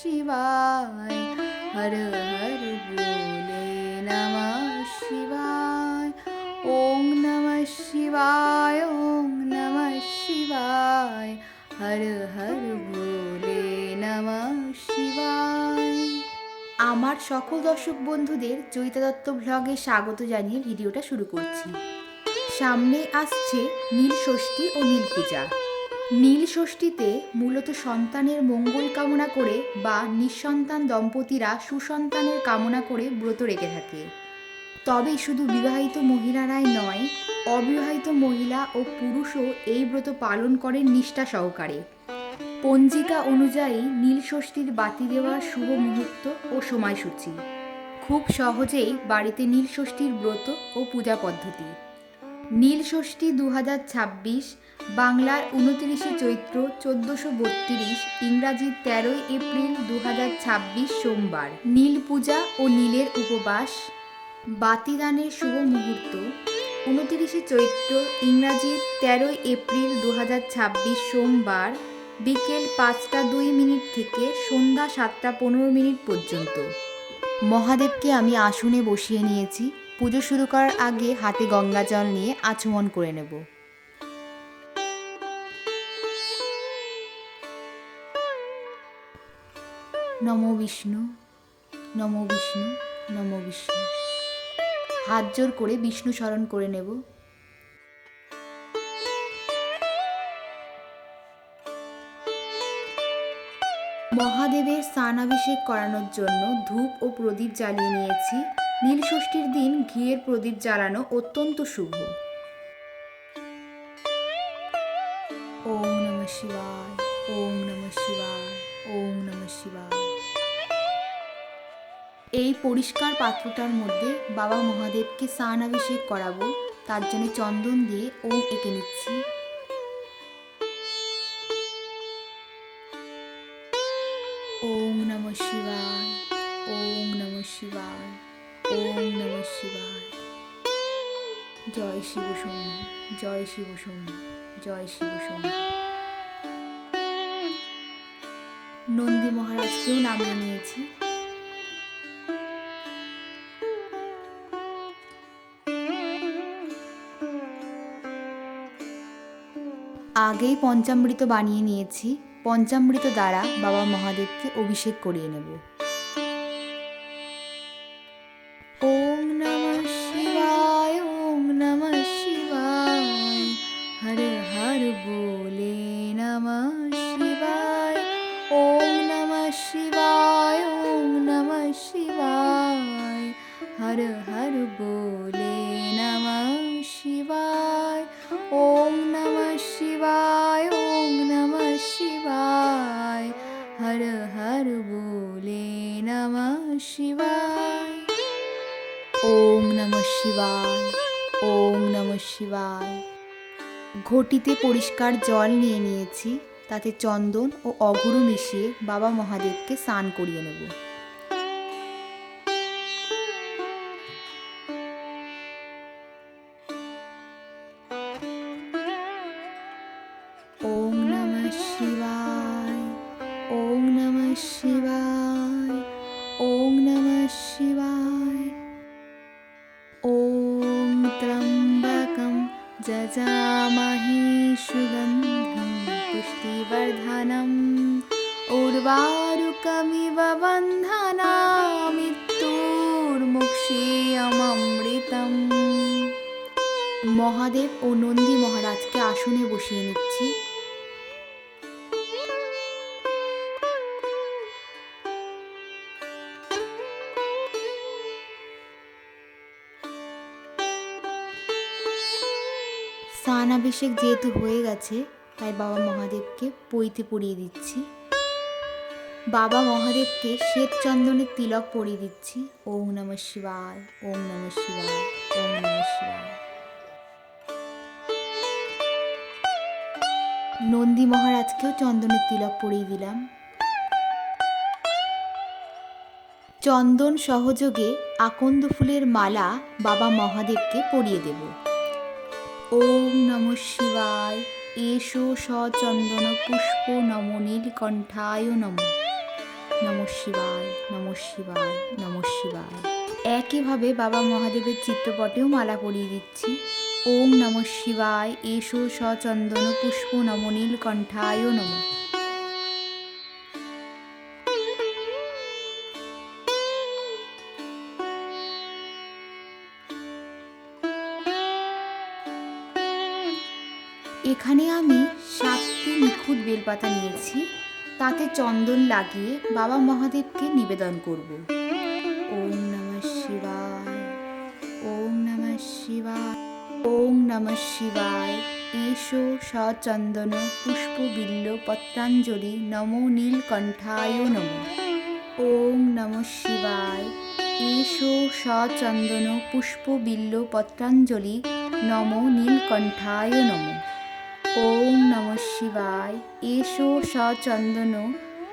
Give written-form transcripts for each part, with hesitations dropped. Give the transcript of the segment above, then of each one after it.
शिवाय हर हर भोले नमः शिवाय ओम नमः शिवाय ओम नमः शिवाय हर हर भोले नमः शिवाय। আমার সকল দর্শক বন্ধুদের চৈতা দত্ত ব্লগে স্বাগত জানিয়ে ভিডিওটা শুরু করছি। সামনে আসছে নীল ষষ্ঠী ও নীল পূজা। নীল ষষ্ঠীতে মূলত সন্তানের মঙ্গল কামনা করে বা নিঃসন্তান দম্পতিরা সুসন্তানের কামনা করে ব্রত রেখে থাকে। তবে শুধু বিবাহিত মহিলারাই নয়, অবিবাহিত মহিলা ও পুরুষও এই ব্রত পালন করেন নিষ্ঠা সহকারে। পঞ্জিকা অনুযায়ী নীল ষষ্ঠীর বাতি দেওয়ার শুভ মুহূর্ত ও সময়সূচি। খুব সহজেই বাড়িতে নীল ষষ্ঠীর ব্রত ও পূজা পদ্ধতি। নীল ষষ্ঠী 2026, বাংলার 29শে চৈত্র 1432, ইংরাজি 13ই এপ্রিল 2026 সোমবার। নীল পূজা ও নীলের উপবাস। বাতিদানের শুভ মুহূর্ত 29শে চৈত্র, ইংরাজি 13ই এপ্রিল 2026 সোমবার বিকেল 5টা 2 থেকে সন্ধ্যা 7টা 15 পর্যন্ত। মহাদেবকে আমি আসনে বসিয়ে নিয়েছি। পুজো শুরু করার আগে হাতে গঙ্গা জল নিয়ে আচমন করে নেব। নমো বিষ্ণু, নমো বিষ্ণু, নমো বিষ্ণু। হাত জোর করে বিষ্ণু স্মরণ করে নেব। মহাদেবের স্নানাভিষেক করানোর জন্য ধূপ ও প্রদীপ জ্বালিয়ে নিয়েছি। নীল ষষ্ঠীর দিন ঘিয়ের প্রদীপ জ্বালানো অত্যন্ত শুভ। ওম নমঃ শিবায়, ওম নমঃ শিবায়, ওম নমঃ শিবায়। এই পরিষ্কার পাত্রটার মধ্যে বাবা মহাদেবকে স্নানাভিষেক করাবো। তার জন্য চন্দন দিয়ে ওম এঁকে নিচ্ছি। ওম নমঃ শিবায়, ওম নমঃ শিবায়, ওম নমঃ শিবায়। জয় শিব শম্ভু, জয় শিব শম্ভু, জয় শিব শম্ভু। নন্দী মহারাজকেও নামিয়ে নিয়েছি। আগেই পঞ্চামৃত বানিয়ে নিয়েছি। পঞ্চামৃত দ্বারা বাবা মহাদেবকে অভিষেক করিয়ে নেব। ওম নমঃ শিবায়, ওম নমঃ শিবায়, হর হর ভোলে নমঃ শিবায়। ওম নমঃ শিবায়, ওম নমঃ শিবায়, হর হর ভোলে নমঃ শিবায়। ওম নমঃ শিবায়, ওম নমঃ শিবায়, হর হর ভোলে নমঃ শিবায়। ওম নমঃ শিবায়, ওম নমঃ শিবায়। ঘটিতে পরিষ্কার জল নিয়ে নিয়েছি। তাতে চন্দন ও অগুরু মিশিয়ে বাবা মহাদেবকে স্নান করিয়ে নেব। ওম নমঃ শিবায়, ওম নমঃ শিবায়, ওম নমঃ শিবায়। ওম ত্র্যম্বকং যজামহে সুগন্ধিং পুষ্টিবর্ধনং উর্বারুকমিব বন্ধনামি মৃত্যুর্মুক্ষীয়মৃতম। মহাদেব ও নন্দী মহারাজকে আসনে বসিয়ে নিচ্ছি। স্নানাভিষেক যেহেতু হয়ে গেছে, তাই বাবা মহাদেবকে পৈতে পরিয়ে দিচ্ছি। বাবা মহাদেবকে শ্বেত চন্দনের তিলক পরিয়ে দিচ্ছি। ওম নমঃ শিবায়, ওম নমঃ শিবায়, ওম নমঃ শিবায়। নন্দী মহারাজকেও চন্দনের তিলক পরিয়ে দিলাম। চন্দন সহযোগে আকন্দ ফুলের মালা বাবা মহাদেবকে পরিয়ে দেব। ওম নমঃ শিবায়, এষো সচন্দন পুষ্প নমো নীলকণ্ঠায় নমঃ। নমঃ শিবায়, নমঃ শিবায়, নমঃ শিবায়। একইভাবে বাবা মহাদেবের চিত্রপটেও মালা পরিয়ে দিচ্ছি। ওম নমঃ শিবায়, এষো সচন্দন পুষ্প নম নীলকণ্ঠায় নমঃ। এখানে আমি 7টি নিখুঁত বেলপাতা নিয়েছি, তাতে চন্দন লাগিয়ে বাবা মহাদেবকে নিবেদন করব। ওম নমঃ শিবায়, ওম নমঃ শিবায়, ওম নমঃ শিবায়, এষো সচন্দন পুষ্প বিল্ল পত্রাঞ্জলি নমো নীলকণ্ঠায় নমঃ। ওম নমঃ শিবায়, এষো সচন্দন পুষ্প বিল্ল পত্রাঞ্জলি নমো নীলকণ্ঠায় নমঃ। ওম নমঃ শিবায়, এষো সচন্দন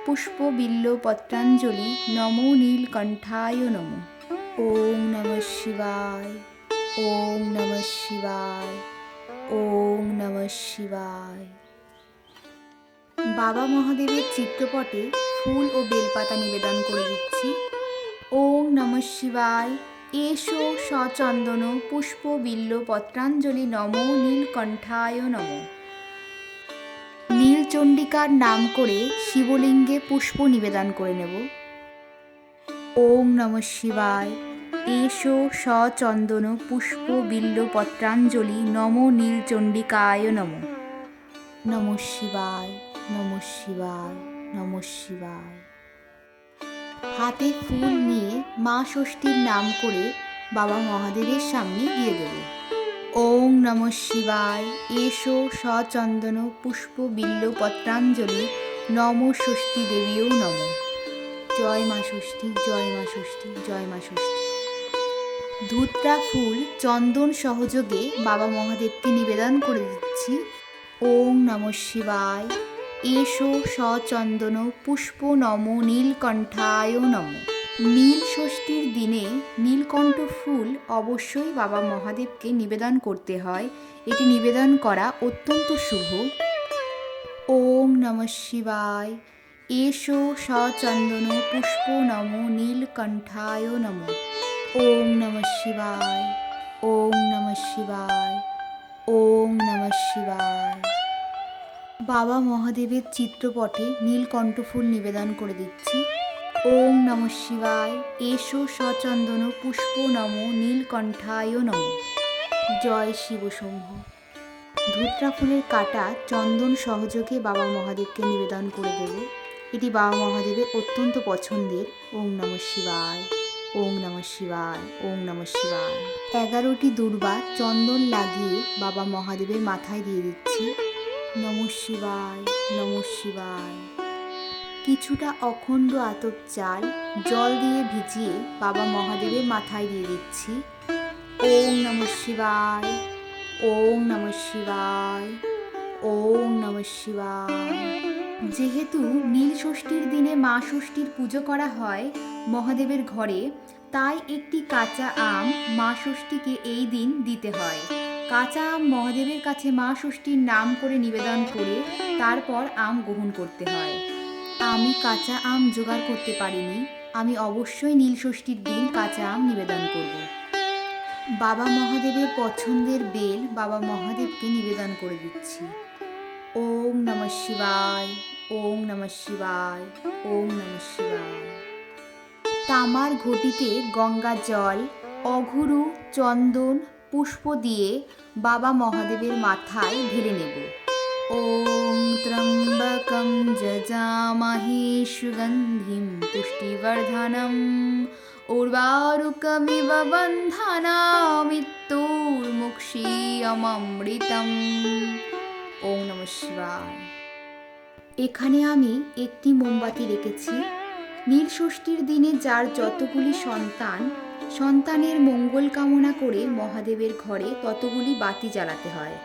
পুষ্প বিল্ল পত্রাঞ্জলি নমো নীলকণ্ঠায় নমঃ। ওম নমঃ শিবায়, ওম নমঃ শিবায়, ওম নমঃ শিবায়। বাবা মহাদেবের চিত্রপটে ফুল ও বেলপাতা নিবেদন করে দিচ্ছি। ওম নমঃ শিবায়, এষো সচন্দন পুষ্প বিল্ল পত্রাঞ্জলি নমো নীলকণ্ঠায় নমঃ। নীলচণ্ডিকার নাম করে শিবলিঙ্গে পুষ্প নিবেদন করে নেব। ওম নমঃ শিবায়, এষো সচন্দন পুষ্প বিল্ল পত্রাঞ্জলি নমো নীলচণ্ডিকায় নমঃ। নমঃ শিবায়, নমঃ শিবায়, নমঃ শিবায়। হাতে ফুল নিয়ে মা ষষ্ঠীর নাম করে বাবা মহাদেবের সামনে দিয়ে দেব। ওম নমঃ শিবায়, এষো সচন্দন পুষ্প বিল্ল পত্রাঞ্জলি নম ষষ্ঠী দেবীও নমঃ। জয় মা ষষ্ঠী, জয় মা ষষ্ঠী, জয় মা ষষ্ঠী। ধুত্রা ফুল চন্দন সহযোগে বাবা মহাদেবকে নিবেদন করে দিচ্ছি। ওম নমঃ শিবায়, এষো সচন্দন পুষ্প নম নীলকণ্ঠায় নমঃ। নীল ষষ্ঠীর দিনে নীলকণ্ঠ ফুল অবশ্যই বাবা মহাদেবকে নিবেদন করতে হয়, এটি নিবেদন করা অত্যন্ত শুভ। ওম নমঃ শিবায়, এষো সচন্দন পুষ্প নম নীলকণ্ঠায় নমঃ। ওম নমঃ শিবায়, ওম নমঃ শিবায়, ওম নমঃ শিবায়। বাবা মহাদেবের চিত্রপটে নীলকণ্ঠ ফুল নিবেদন করে দিচ্ছি। ওম নমঃ শিবায়, এষো সচন্দন পুষ্প নম নীলকণ্ঠায় নমঃ। জয় শিব শম্ভু। ধুত্রা ফুলের কাটা চন্দন সহযোগে বাবা মহাদেবকে নিবেদন করে দেব, এটি বাবা মহাদেবের অত্যন্ত পছন্দের। ওম নমঃ শিবায়, ওম নমঃ শিবায়, ওম নমঃ শিবায়। 11টি দূর্বা চন্দন লাগিয়ে বাবা মহাদেবের মাথায় দিয়ে দিচ্ছি। নমঃ শিবায়, নমঃ শিবায়। কিছুটা অখণ্ড আতপ চাল জল দিয়ে ভিজিয়ে বাবা মহাদেবের মাথায় দিয়ে দিচ্ছি। ওম নমঃ শিবায়, ওম নমঃ শিবায়, ওম নমঃ শিবায়। যেহেতু নীল ষষ্ঠীর দিনে মা ষষ্ঠীর পুজো করা হয় মহাদেবের ঘরে, তাই একটি কাঁচা আম মা ষষ্ঠীকে এই দিন দিতে হয়। কাঁচা আম মহাদেবের কাছে মা ষষ্ঠীর নাম করে নিবেদন করে তারপর আম গ্রহণ করতে হয়। আমি কাঁচা আম জোগাড় করতে পারিনি, আমি অবশ্যই নীল ষষ্ঠীর দিন কাঁচা আম নিবেদন করব। বাবা মহাদেবের পছন্দের বেল বাবা মহাদেবকে নিবেদন করে দিচ্ছি। ওম নমঃ শিবায়, ওম নমঃ শিবায়, ওম নমঃ শিবায়। তামার ঘটিতে গঙ্গা জল, অঘুরু, চন্দন, পুষ্প দিয়ে বাবা মহাদেবের মাথায় ঢেলে নেব। ওম ত্র্যম্বকং যজামহে সুগন্ধিম পুষ্টিবর্ধনম উর্বারুকমিব বন্ধনামি মৃত্যুর্মুক্ষীয়মৃতম। ওম নমঃ শিবায়। এখানে আমি একটি মোমবাতি রেখেছি। নীল ষষ্ঠীর দিনে যার যতগুলি সন্তানের মঙ্গল কামনা করে মহাদেবের ঘরে ততগুলি বাতি জ্বালাতে হয়।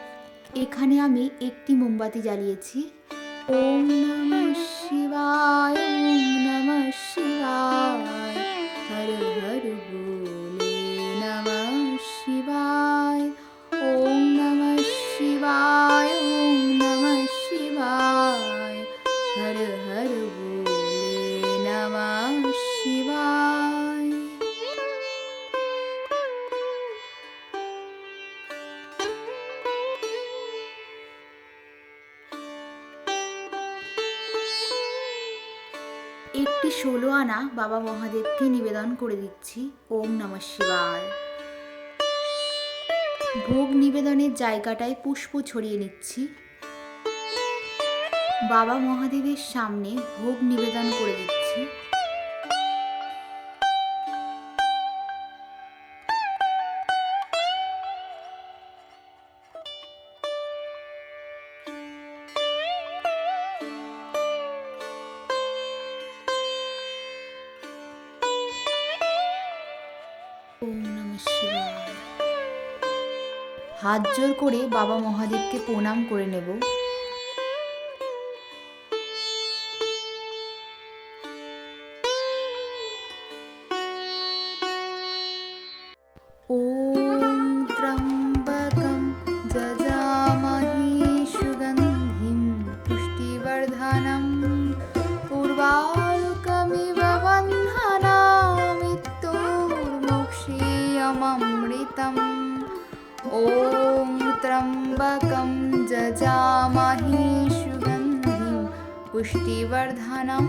এখানে আমি একটি মোমবাতি জ্বালিয়েছি। ওম নমঃ শিবায়, ওম নমঃ শিবায়, হর হর ভোলে নমঃ শিবায়। ওম নমঃ শিবায়, ওম নমঃ শিবায়, হর হর ভোলে নমঃ 16 আনা বাবা মহাদেবকে নিবেদন করে দিচ্ছি। ওম নমঃ শিবায়। ভোগ নিবেদনের জায়গাটায় পুষ্প ছড়িয়ে নিচ্ছি। বাবা মহাদেবের সামনে ভোগ নিবেদন করে দিচ্ছি। ওম নমঃ শিবায়। হাত জোর করে বাবা মহাদেবকে প্রণাম করে নেব। ওম ত্র্যম্বকম যজামহে সুগন্ধিম পুষ্টিবর্ধনম উর্বারুকমিব বন্ধনামি মৃত্যুর্মোক্ষীয়মৃতম। ওম ত্র্যম্বকম যজামহে সুগন্ধিম পুষ্টিবর্ধনম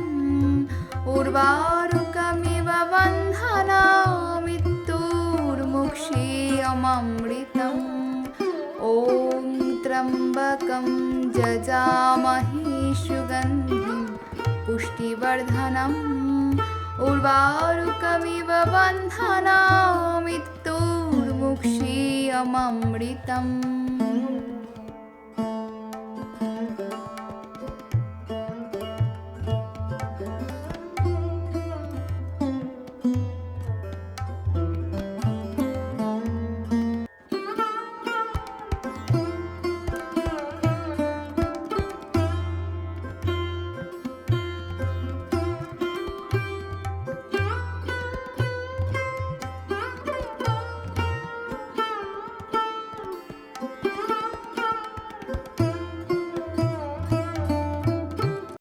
উর্বারুকমিব বন্ধনামি মৃত্যুর্মোক্ষীয়মৃতম। ওম ত্র্যম্বকম যজামহে সুগন্ধিম পুষ্টিবর্ধনম উর্বারুকমিব বন্ধনামি মৃত্যুর্মোক্ষীয়মৃতম।